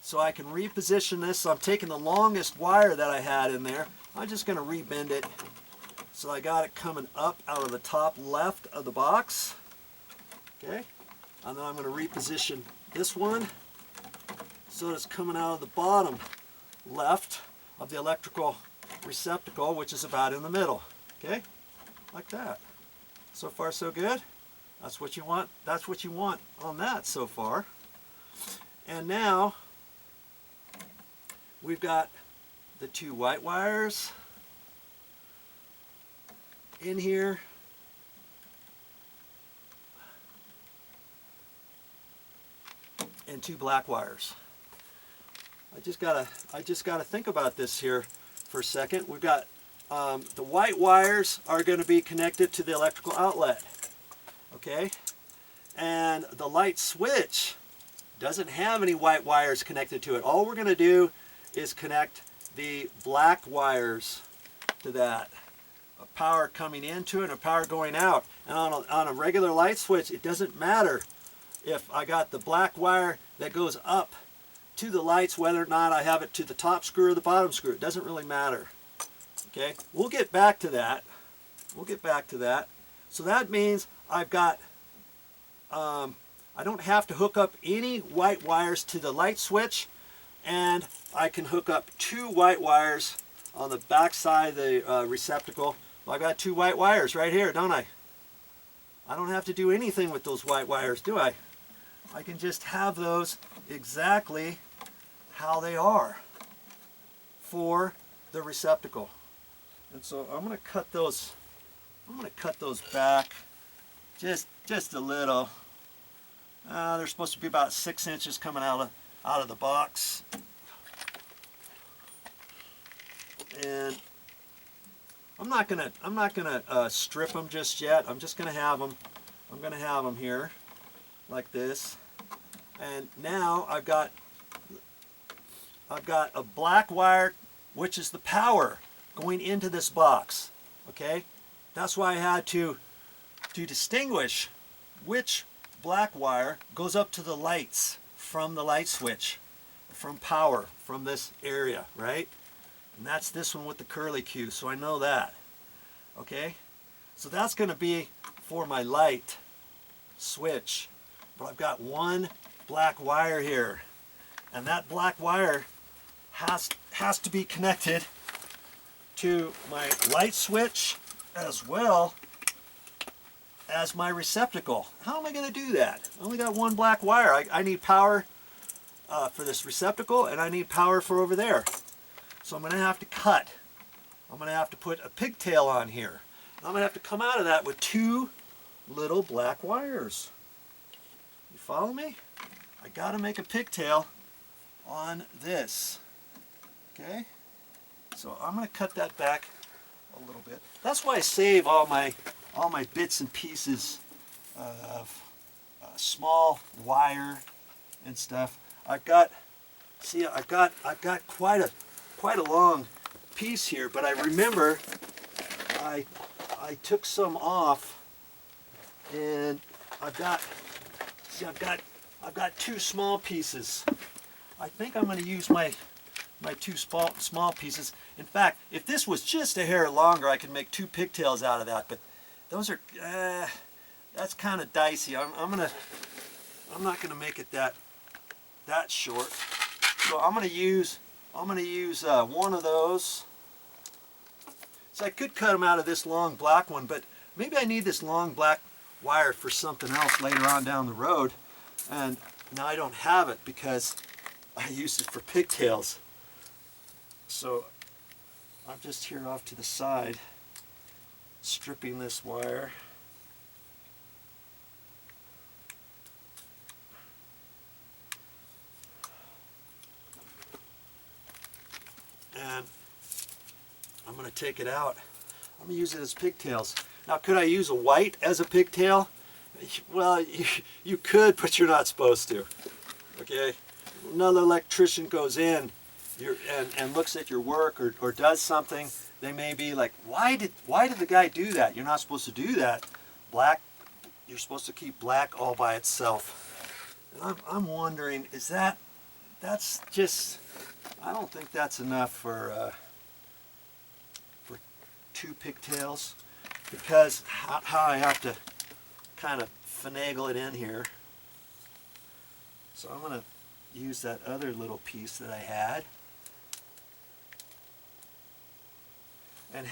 so I can reposition this. So I'm taking the longest wire that I had in there. I'm just going to rebend it so I got it coming up out of the top left of the box. Okay, and then I'm going to reposition this one so it's coming out of the bottom left of the electrical receptacle, which is about in the middle. Okay, like that. So far so good. That's what you want. That's what you want on that so far. And now we've got the two white wires in here. And two black wires. I just gotta think about this here for a second. We've got the white wires are going to be connected to the electrical outlet, okay? And the light switch doesn't have any white wires connected to it. All we're going to do is connect the black wires to that. A power coming into it and a power going out. And on a regular light switch, it doesn't matter if I got the black wire that goes up to the lights, whether or not I have it to the top screw or the bottom screw. It doesn't really matter. Okay, we'll get back to that. We'll get back to that. So that means I've got, I don't have to hook up any white wires to the light switch, and I can hook up two white wires on the back side of the receptacle. Well, I've got two white wires right here, don't I? I don't have to do anything with those white wires, do I? I can just have those exactly how they are for the receptacle. And so I'm going to cut those. I'm going to cut those back just a little. They're supposed to be about 6 inches coming out of the box. And I'm not gonna strip them just yet. I'm just gonna have them. I'm gonna have them here like this. And now I've got a black wire, which is the power going into this box. Okay, that's why I had to distinguish which black wire goes up to the lights from the light switch, from power, from this area, right? And that's this one with the curly Q, so I know that. Okay, so that's going to be for my light switch. But I've got one black wire here, and that black wire has to be connected to my light switch as well as my receptacle. How am I going to do that? I only got one black wire. I need power for this receptacle, and I need power for over there. So I'm going to have to cut. I'm going to have to put a pigtail on here. I'm going to have to come out of that with two little black wires. You follow me? I got to make a pigtail on this. Okay? So I'm going to cut that back a little bit. That's why I save all my bits and pieces of small wire and stuff. I've got quite a long piece here, but I remember I took some off, and I've got two small pieces. I think I'm going to use my two small pieces. In fact, if this was just a hair longer, I could make two pigtails out of that. But those are that's kind of dicey. I'm not gonna make it that short. So I'm gonna use one of those. So I could cut them out of this long black one, but maybe I need this long black wire for something else later on down the road. And now I don't have it because I used it for pigtails. So I'm just here off to the side, stripping this wire. And I'm going to take it out. I'm going to use it as pigtails. Now, could I use a white as a pigtail? Well, you could, but you're not supposed to. Okay? Another electrician goes in and looks at your work or does something. They may be like, why did the guy do that? You're not supposed to do that. Black, you're supposed to keep black all by itself. And I'm wondering, is that that's just, I don't think that's enough for 2 pigtails, because how I have to kind of finagle it in here. So I'm going to use that other little piece that I had. And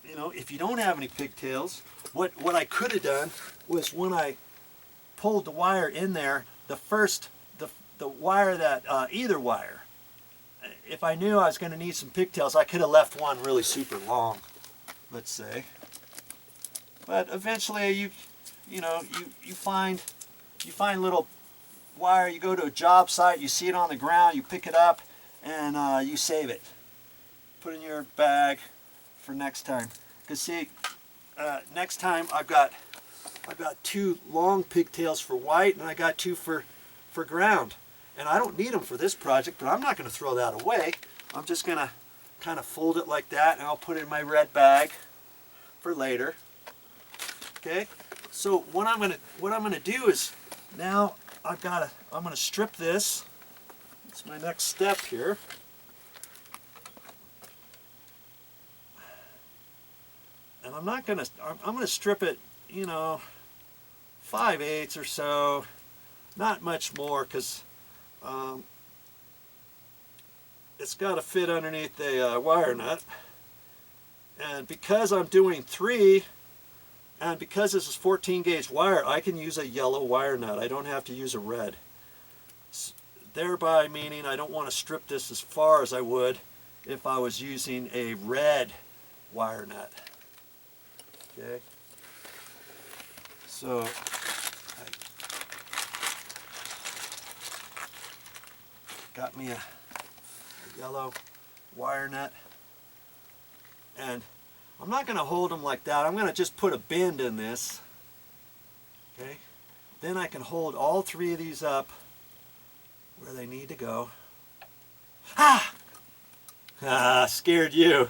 you know, if you don't have any pigtails, what I could have done was, when I pulled the wire in there, the wire that, either wire, if I knew I was going to need some pigtails, I could have left one really super long, let's say. But eventually you find little wire, you go to a job site, you see it on the ground, you pick it up, and you save it. Put it in your bag for next time. Because see, next time I've got 2 long pigtails for white, and I got 2 for ground. And I don't need them for this project, but I'm not going to throw that away. I'm just going to kind of fold it like that, and I'll put it in my red bag for later. Okay. So what I'm going to do is, now I'm going to strip this. It's my next step here. And I'm going to strip it, 5/8 or so, not much more, because it's got to fit underneath the wire nut. And because I'm doing 3, and because this is 14 gauge wire, I can use a yellow wire nut. I don't have to use a red. Thereby meaning I don't want to strip this as far as I would if I was using a red wire nut. Okay. So I got me a yellow wire nut, and I'm not going to hold them like that. I'm going to just put a bend in this. Okay. Then I can hold all 3 of these up where they need to go. Scared you.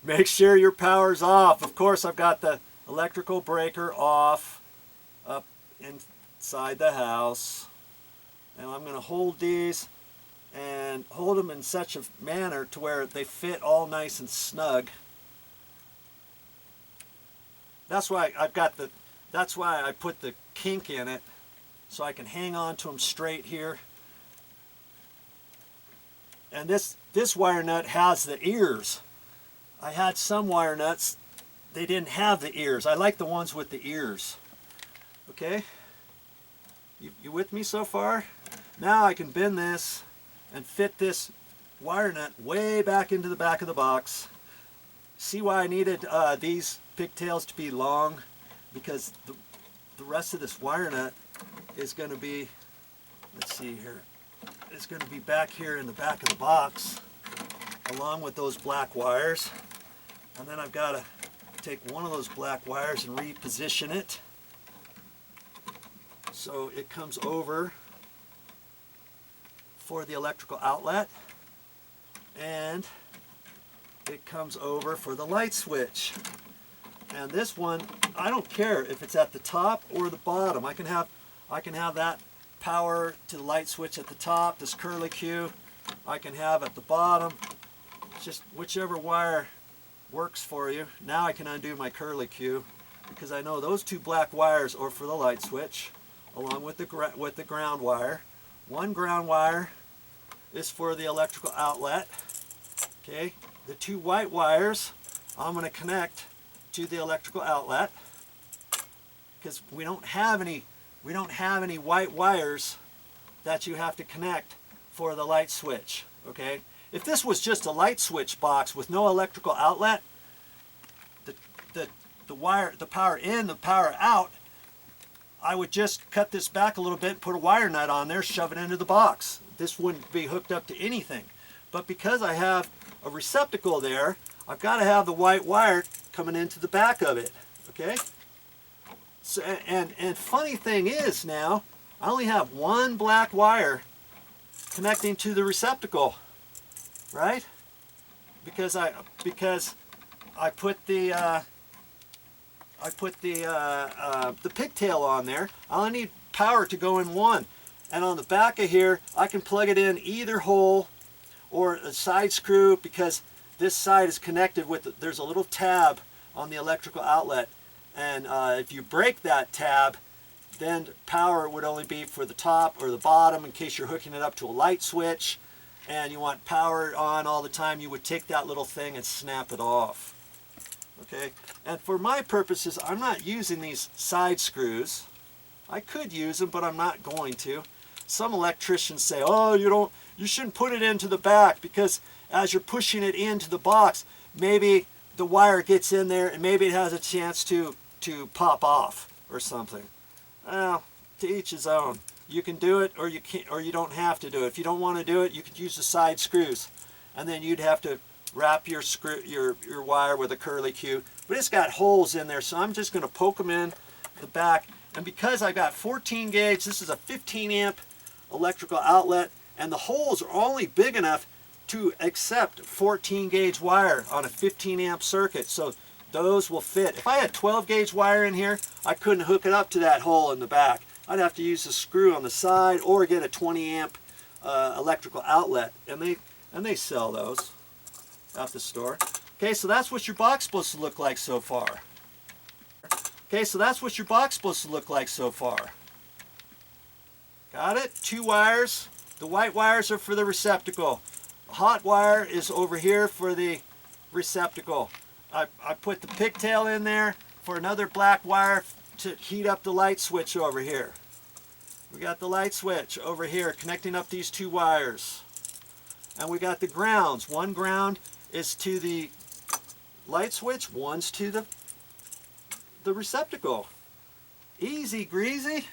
Make sure your power's off. Of course, I've got the electrical breaker off up inside the house. And I'm going to hold these and hold them in such a manner to where they fit all nice and snug. That's why that's why I put the kink in it, so I can hang on to them straight here. And this wire nut has the ears. I had some wire nuts, they didn't have the ears. I like the ones with the ears. Okay? You with me so far? Now I can bend this and fit this wire nut way back into the back of the box. See why I needed these pigtails to be long? Because the rest of this wire nut is going to be, let's see here, it's going to be back here in the back of the box, along with those black wires. And then I've got to take one of those black wires and reposition it so it comes over for the electrical outlet, and it comes over for the light switch. And this one, I don't care if it's at the top or the bottom. I can have that power to the light switch at the top, this curly Q. I can have at the bottom, just whichever wire works for you. Now I can undo my curly Q, because I know those 2 black wires are for the light switch, along with the ground wire. One ground wire is for the electrical outlet. Okay, the 2 white wires I'm going to connect to the electrical outlet, because we don't have any white wires that you have to connect for the light switch. Okay. If this was just a light switch box with no electrical outlet, the power in, the power out, I would just cut this back a little bit, put a wire nut on there, shove it into the box. This wouldn't be hooked up to anything. But because I have a receptacle there, I've got to have the white wire coming into the back of it. Okay? So, and funny thing is, now I only have 1 black wire connecting to the receptacle. Right? Because I put the pigtail on there. I only need power to go in one. And on the back of here, I can plug it in either hole or a side screw, because this side is connected with, there's a little tab on the electrical outlet. And if you break that tab, then power would only be for the top or the bottom in case you're hooking it up to a light switch and you want power on all the time. You would take that little thing and snap it off. Okay, and for my purposes, I'm not using these side screws. I could use them, but I'm not going to. Some electricians say, oh, you shouldn't put it into the back, because as you're pushing it into the box, maybe the wire gets in there and maybe it has a chance to pop off or something. Well, to each his own. You can do it, or you can't, or you don't have to do it. If you don't want to do it, you could use the side screws, and then you'd have to wrap your wire with a curly Q. But it's got holes in there, so I'm just going to poke them in the back. And because I got 14 gauge, this is a 15 amp electrical outlet, and the holes are only big enough to accept 14 gauge wire on a 15 amp circuit. So those will fit. If I had 12 gauge wire in here, I couldn't hook it up to that hole in the back. I'd have to use a screw on the side or get a 20 amp electrical outlet, and they sell those at the store. Okay, so that's what your box is supposed to look like so far. Okay, so that's what your box is supposed to look like so far. Got it? 2 wires. The white wires are for the receptacle. The hot wire is over here for the receptacle. I put the pigtail in there for another black wire to heat up the light switch over here. We got the light switch over here connecting up these 2 wires. And we got the grounds. One ground is to the light switch, one's to the receptacle. Easy greasy.